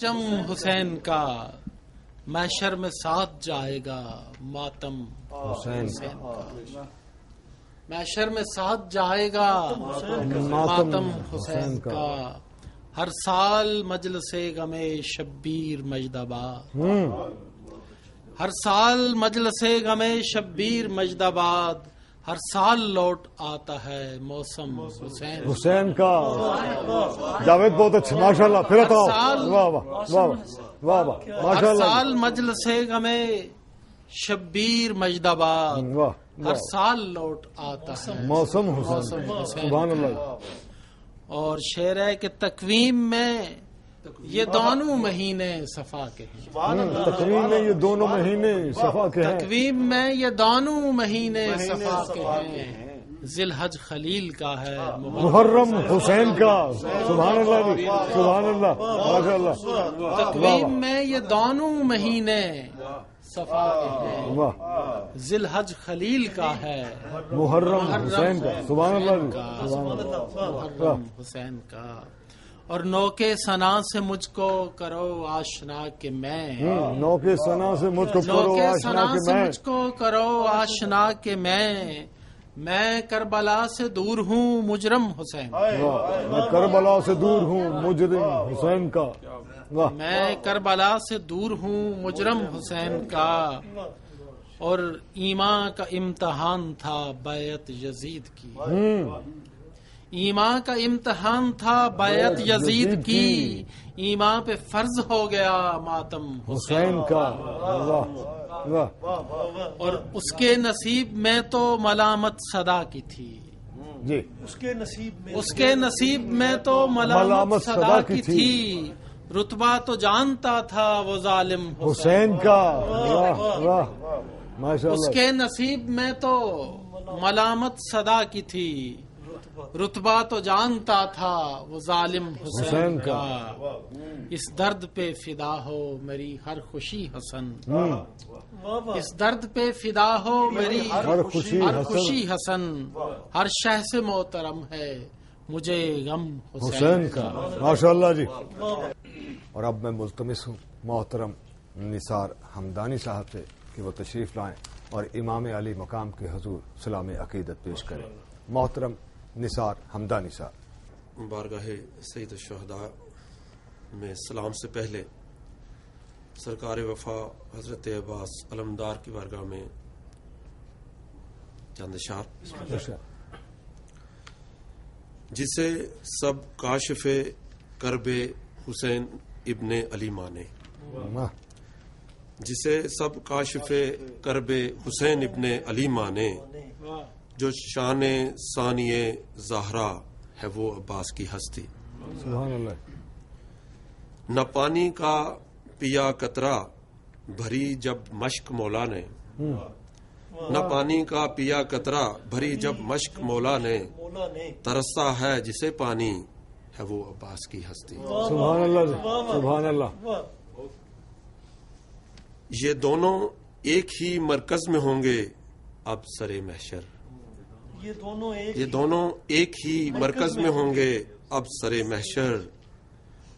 پرچم حسین کا محشر میں ساتھ جائے گا ماتم حسین کا، محشر میں ساتھ جائے گا ماتم حسین کا، ہر سال مجلس غم شبیر مجدآباد، ہر سال مجلس غم شبیر مجدآباد، ہر سال لوٹ آتا ہے موسم حسین کا۔ جاوید بہت اچھا، ماشاء اللہ، پھر واہ واہ واہ واہ واہ، ہر سال مجلس غم شبیر مجدآباد، ہر سال لوٹ آتا ہے موسم حسین، سبحان اللہ۔ اور شعر ہے کہ تقویم میں یہ دونوں مہینے صفا کے ہیں، تقویم میں یہ دونوں مہینے صفا کے ہیں، تقویم میں یہ دونوں مہینے صفا کے ہیں، ذی الحج خلیل کا ہے محرم حسین کا، سبحان اللہ جی، سبحان اللہ، ماشاء اللہ۔ تقویم میں یہ دونوں مہینے صفا کے ہیں، ذی الحج خلیل کا ہے محرم حسین کا، سبحان اللہ جی، محرم حسین کا۔ اور نو کے ثنا سے مجھ کو کرو آشنا کہ میں، نو کے ثنا سے مجھ کو کرو آشنا کہ میں، مجھ کو کرو آشنا کہ میں کربلا سے دور ہوں مجرم حسین، میں کربلا سے دور ہوں مجرم حسین کا، میں کربلا سے دور ہوں مجرم حسین کا۔ اور ایمان کا امتحان تھا بیعت یزید کی، ایمان کا امتحان تھا بیعت یزید کی، ایمان پہ فرض ہو گیا ماتم حسین کا، اور اس کے نصیب میں تو ملامت صدا کی تھی، جی اس کے نصیب میں تو ملامت صدا کی تھی، رتبہ تو جانتا تھا وہ ظالم حسین کا، ماشاء اس اللہ۔ کے نصیب میں تو ملامت صدا کی تھی، رتبہ تو جانتا تھا وہ ظالم حسین کا، اس درد پہ فدا ہو میری ہر خوشی حسن، اس درد پہ فدا ہو میری ہر خوشی حسن، ہر شہ سے محترم ہے مجھے غم حسین کا، ماشاء اللہ جی۔ اور اب میں ملتمس ہوں محترم نثار حمدانی صاحب سے کہ وہ تشریف لائیں اور امام علی مقام کے حضور سلام عقیدت پیش کریں۔ محترم نثار حمدانی صاحب۔ بارگاہ سید الشہداء میں سلام سے پہلے سرکار وفا حضرت عباس علمدار کی بارگاہ میں چند اشعار۔ جسے سب کاشف کرب حسین ابن علی مانے، جسے سب کاشف کرب حسین ابن علی مانے، جو شان ثانی زہرا ہے وہ عباس کی ہستی، سبحان اللہ۔ نہ پانی کا پیا قطرہ بھری جب مشک مولا نے، نہ پانی کا پیا قطرہ بھری جب مشک مولا نے، ترستا ہے جسے پانی ہے وہ عباس کی ہستی۔ سبحان اللہ جی، سبحان اللہ۔ یہ دونوں ایک ہی مرکز میں ہوں گے اب سرے محشر، یہ دونوں ایک ہی مرکز میں ہوں گے اب سرے محشر،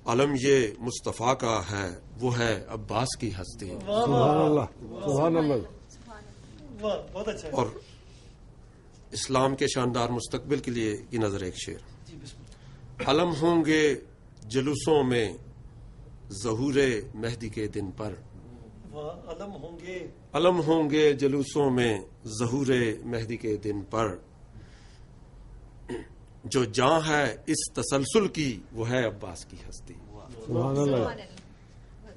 علم یہ مصطفیٰ کا ہے وہ ہے عباس کی ہستی۔ سبحان اللہ، سبحان اللہ۔ اور اسلام کے شاندار مستقبل کے لیے کی نظر ایک شعر۔ علم ہوں گے جلوسوں میں ظہور مہدی کے دن پر، علم ہوں گے جلوسوں میں ظہور مہدی کے دن پر، جو جاں ہے اس تسلسل کی وہ ہے عباس کی ہستی۔ سبحان اللہ۔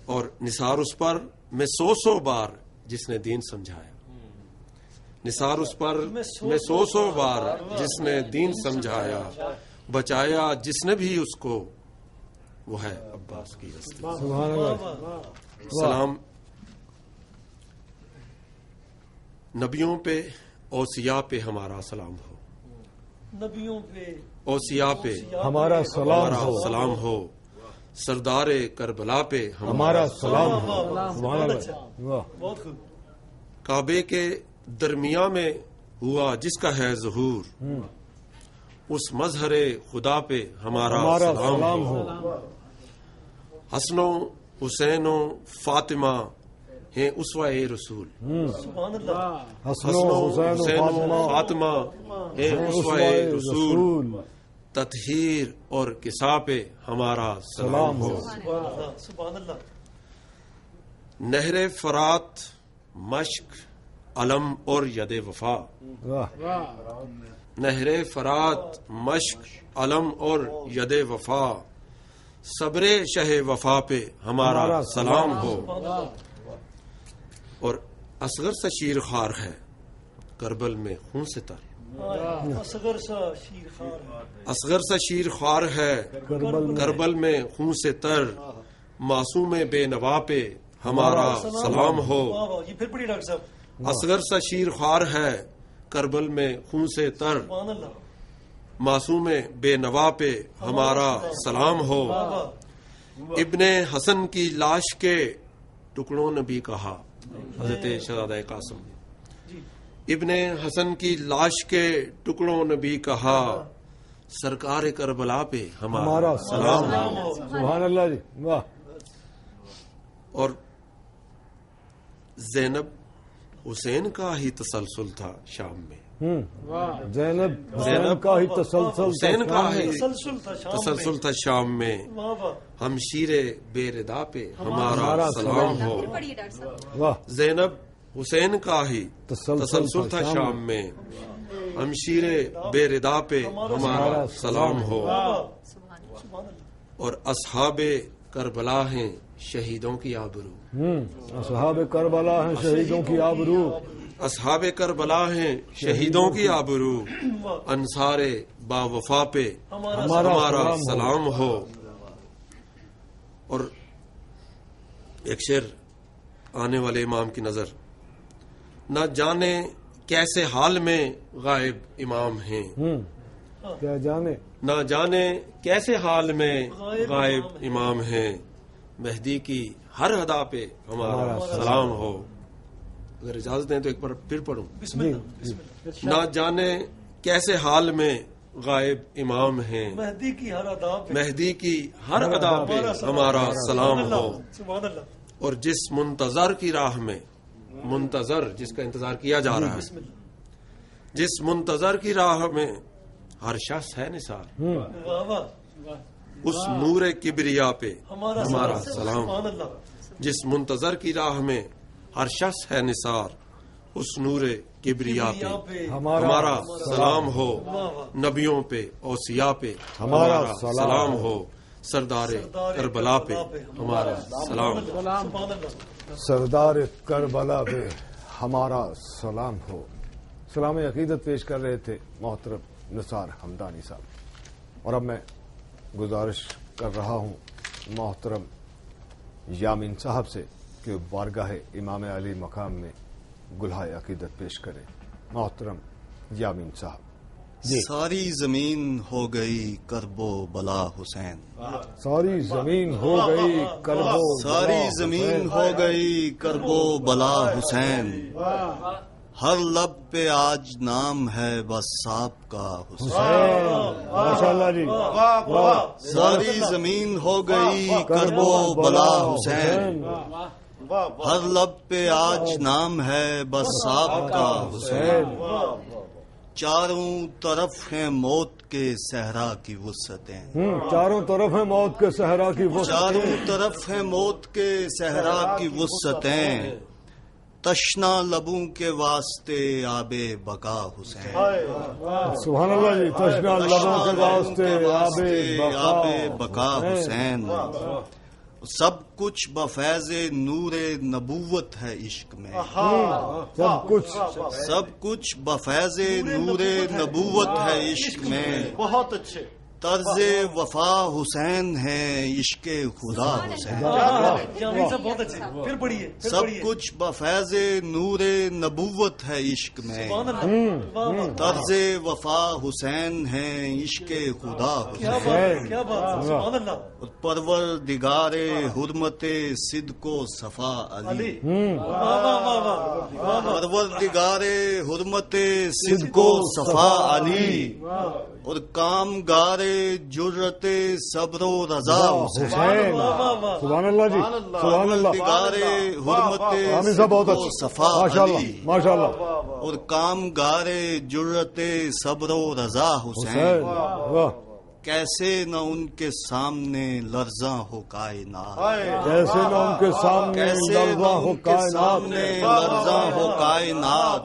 اور نثار اس پر میں سو بار جس نے دین سمجھایا، نثار اس پر میں سو بار جس نے دین سمجھایا، بچایا جس نے بھی اس کو وہ ہے عباس کی ہستی۔ سبحان اللہ۔ سلام نبیوں پہ اوصیاء پہ ہمارا سلام ہو، نبیوں پہ اوصیاء پہ ہمارا سلام ہو، سلام ہو، سردار کربلا پہ ہمارا سلام ہو۔ سبحان اللہ، واہ۔ بہت خوب۔ کعبے کے درمیان میں ہوا جس کا ہے ظہور، اس مظہر خدا پہ ہمارا ہمارا سلام سلام ہو، ہو۔ حسن و حسین و فاطمہ ہیں اسوہ رسول. سبحان اللہ. حسن و حسین و فاطمہ ہیں اسوہ رسول. تطہیر اور کسا پہ ہمارا سلام ہو. سبحان اللہ. نہر فرات مشک علم اور ید وفا. نہر فرات مشک علم اور ید وفا. صبر شہ وفا پہ ہمارا سلام ہو. اور اصغر سا شیر خار ہے کربل میں خون سے تر. اصغر سا شیر خار ہے. اصغر سا شیر خوار ہے کربل میں خون سے تر. معصوم بے نوا پہ ہمارا سلام ہو. واہ واہ. یہ پھر پڑھی ڈاکٹر صاحب. اصغر سا شیر خوار ہے کربل میں خون سے تر. سبحان اللہ. معصوم بے نوا پہ ہمارا سلام ہو. ابن حسن کی لاش کے ٹکڑوں نے بھی کہا حضرت شہزادہ قاسم. ابن حسن کی لاش کے ٹکڑوں نے بھی کہا سرکار کربلا پہ ہمارا سلام ہو. سبحان اللہ جی. واہ. اور زینب حسین کا ہی تسلسل تھا شام میں. زینب حسین کا ہی حسین کا ہی تسلسل تھا شام میں. تسلسل تھا شام میں. واہ واہ. ہم شیر بے ردا پہ ہمارا سلام ہو. واہ. زینب حسین کا ہی تسلسل تھا شام میں. ہم شیر بے ردا پہ ہمارا سلام ہو. سبحان اللہ. اور اصحاب کربلا ہیں شہیدوں کی آبرو. اصحاب کربلا ہیں شہیدوں کی آبرو. اصحاب کربلا ہیں شہیدوں کی آبرو. انصار با وفا پہ ہمارا سلام ہو. اور ایک شعر آنے والے امام کی نظر. نہ جانے کیسے حال میں غائب امام ہیں. کیا جانے نہ جانے کیسے حال میں غائب امام ہیں. مہدی کی ہر ادا پہ ہمارا سلام ہو. اگر اجازت دیں تو ایک بار پھر پڑھوں. بسم اللہ. بسم اللہ. نہ جانے کیسے حال میں غائب امام ہیں. مہدی کی ہر ادا پہ. مہدی کی ہر ادا پہ ہمارا سلام ہو. سبحان اللہ. اور جس منتظر کی راہ میں منتظر جس کا انتظار کیا جا رہا بسم ہے اللہ. جس منتظر کی راہ میں ہر شخص ہے نثار. واہ واہ. اس نور کبریا پہ ہمارا سلام. سبحان اللہ. جس منتظر کی راہ میں ہر شخص ہے نثار. اس نور کبریا پہ ہمارا سلام ہو. نبیوں پہ اوصیاء پہ ہمارا سلام ہو. سردار کربلا پہ ہمارا سلام. سبحان اللہ. سردار کربلا پہ ہمارا سلام ہو. سلام عقیدت پیش کر رہے تھے محترم نثار حمدانی صاحب. اور اب میں گزارش کر رہا ہوں محترم یامین صاحب سے کہ بارگاہ امام علی مقام میں گلہائے عقیدت پیش کریں. محترم یامین صاحب. ساری زمین ہو گئی کرب و بلا حسین. ساری زمین ہو گئی کرب و ساری زمین ہو گئی کرب و بلا حسین. ہر لب پہ آج نام ہے بس صاحب کا حسین. ماشاء اللہ جی. ساری زمین ہو گئی کرب و بلا حسین. ہر لب پہ آج نام ہے بس صاحب کا حسین. چاروں طرف ہیں موت کے صحرا کی وسعتیں. چاروں طرف ہیں موت کے صحرا کی وسعتیں. چاروں طرف ہیں موت کے صحرا کی وسعتیں. تشنا لبوں کے واسطے آب بقا حسین. سبحان اللہ جی. تشنا لبوں کے واسطے آب بقا حسین. سب کچھ بفیض نور نبوت ہے عشق میں. سب کچھ بفیض نور نبوت ہے عشق میں. بہت اچھے. طرز وفا حسین ہے عشق خدا حسین. جامعہ صاحب بہت اچھے. پھر پڑھیے. سب کچھ بفیض نور نبوت ہے عشق میں. طرز وفا حسین ہے عشق خدا حسین. کیا بات. سبحان اللہ. پروردگار حرمت صدق و صفا علی. پروردگار حرمت صدق و صفا علی. اور کامگار جرت صبر و رضا حسین، حسین سبحان اللہ جی سبحان اللہ پروردگار حرمت آمین صاحب بہت و اچھا صفا ماشاء اللہ علی، ماشاء اللہ اور کام گار جرت صبر و رضا حسین حسین، واہ کیسے نہ ان کے سامنے لرزاں ہو کائنات، کیسے نہ ان کے سامنے کیسے نہ لرزاں ہو ان کے کائنات، سامنے لرزاں ہو کائنات،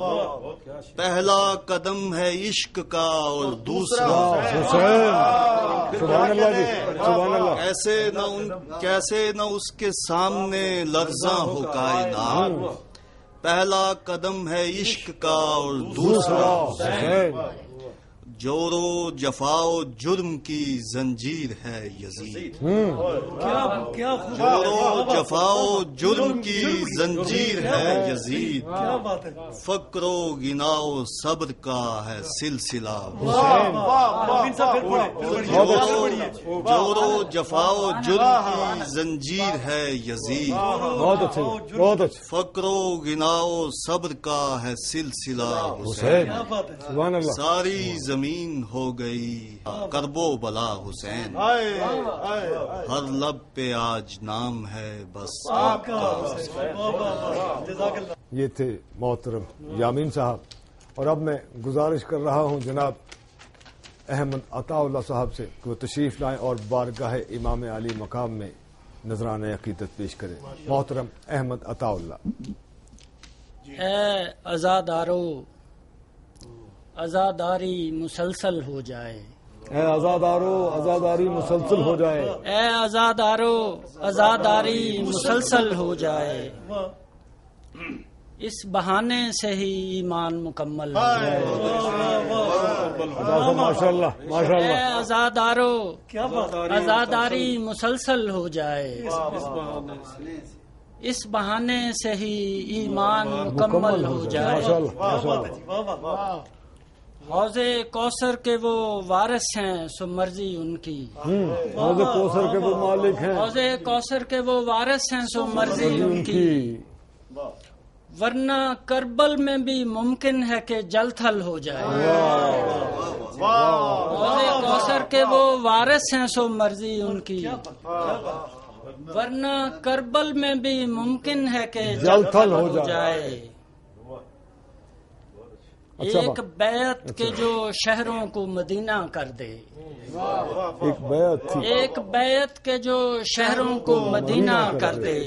پہلا قدم ہے عشق کا اور دوسرا حسین سبحان اللہ جی سبحان اللہ کیسے نہ اس کے سامنے لرزاں ہو کائنات، پہلا قدم ہے عشق کا اور دوسرا حسین جور و جفا و جرم کی زنجیر ہے یزید، کیا جور و جفا و جرم کی زنجیر ہے یزید، کیا بات ہے، فقر و غنا و صبر کا ہے سلسلہ، آمین صاحب پھر پڑھیے، جور و جفا و جرم کی زنجیر ہے یزید، بہت اچھے بہت اچھے فقر و غنا و صبر کا ہے سلسلہ حسین کیا بات ہے، سبحان اللہ ساری زمین ہو گئی کرب و بلا حسین، ہر لب پہ آج نام ہے بس آپ کا حسین۔ جزاک اللہ۔ یہ تھے محترم یامین صاحب، اور اب میں گزارش کر رہا ہوں جناب احمد عطا اللہ صاحب سے کہ وہ تشریف لائیں اور بارگاہ امام علی مقام میں نذرانہ عقیدت پیش کریں۔ محترم احمد عطا اللہ۔ اے عزادارو عزاداری مسلسل ہو جائے، اے آزادارو آزاداری مسلسل ہو جائے، اے عزادارو عزاداری مسلسل ہو جائے، اس بہانے سے ہی ایمان مکمل ہو جائے، ماشاء اللہ ماشاء اے اللہ عزادارو کیا بات ہے، عزاداری مسلسل ہو جائے، اس بہانے سے ہی ایمان مکمل ہو ماشاء جائے، اللہ ماشاء اللہ واہ واہ، حوض کوثر کے وہ وارث ہیں سو مرضی ان کی، حوض کوثر کے وہ مالک ہیں حوض کوثر کے وہ وارث ہیں سو مرضی ان کی، ورنہ کربل میں بھی ممکن ہے کہ جل تھل ہو جائے، حوض کوثر کے وہ وارث ہیں سو مرضی ان کی، ورنہ کربل میں بھی ممکن ہے کہ جل تھل ہو جائے، ایک بیعت کے جو شہروں کو مدینہ کر دے، ایک بیعت تھی ایک بیعت کے جو شہروں کو مدینہ کر دے،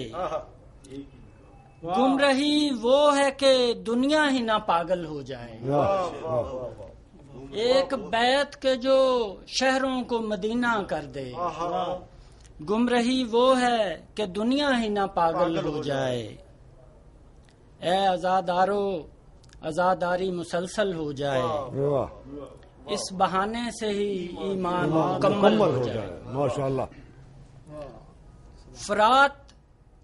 گمراہی وہ ہے کہ دنیا ہی نہ پاگل ہو جائے، ایک بیعت کے جو شہروں کو مدینہ کر دے، گمراہی وہ ہے کہ دنیا ہی نہ پاگل ہو جائے، اے عزادارو عزاداری مسلسل ہو جائے، واہ اس بہانے سے ہی ایمان مکمل مکمل ہو ہو جائے، جائے ماشاء اللہ فرات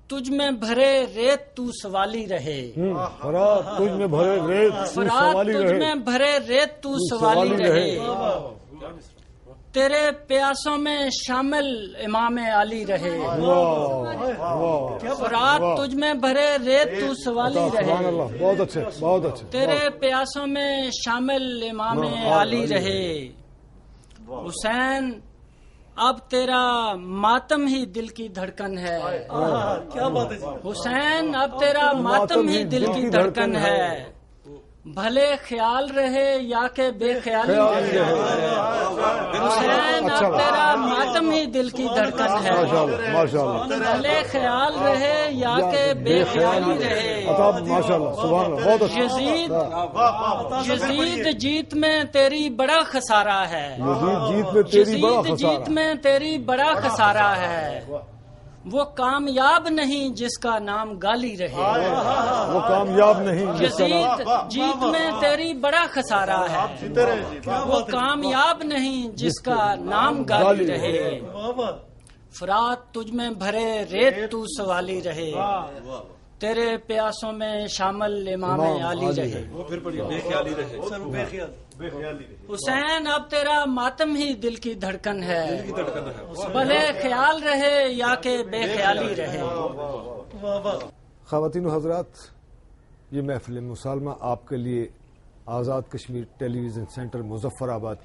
تجھ میں بھرے ریت تو سوالی رہے، فرات تجھ میں بھرے ریت تو فرات سوالی تجھ رہے، میں بھرے ریت تو سوالی رہے، تیرے پیاسوں میں شامل امام علی رہے، فرات تجھ میں بھرے ریت تو سوالی سبحان رہے، اللہ بہت اچھے بہت اچھے تیرے پیاسوں میں شامل امام علی رہے، حسین اب تیرا ماتم ہی دل کی دھڑکن ہے، کیا بات ہے جی، حسین اب تیرا ماتم ہی دل کی دھڑکن ہے، بھلے خیال رہے یا کہ بے خیالی رہے، حسین اب تیرا ماتم ہی دل کی دھڑکن ہے، ماشاء اللہ ماشاء اللہ بھلے خیال رہے یا کہ بے خیالی رہے، عطا ماشاء اللہ سبحان اللہ بہت اچھا یزید جیت میں تیری بڑا خسارہ ہے، یزید جیت میں تیری بڑا یزید جیت خسارہ، میں تیری بڑا خسارہ ہے، وہ کامیاب نہیں جس کا نام گالی رہے، وہ کامیاب نہیں جس کا نام یزید جیت میں تیری بڑا خسارہ ہے، وہ کامیاب نہیں جس کا نام گالی رہے، فرات تجھ میں بھرے ریت تو سوالی رہے، تیرے پیاسوں میں شامل امام علی رہے، حسین اب تیرا ماتم ہی دل کی دھڑکن ہے، بھلے خیال رہے یا کہ بے خیالی رہے۔ خواتین و حضرات، یہ محفل مسالمہ آپ کے لیے آزاد کشمیر ٹیلی ویژن سینٹر مظفر آباد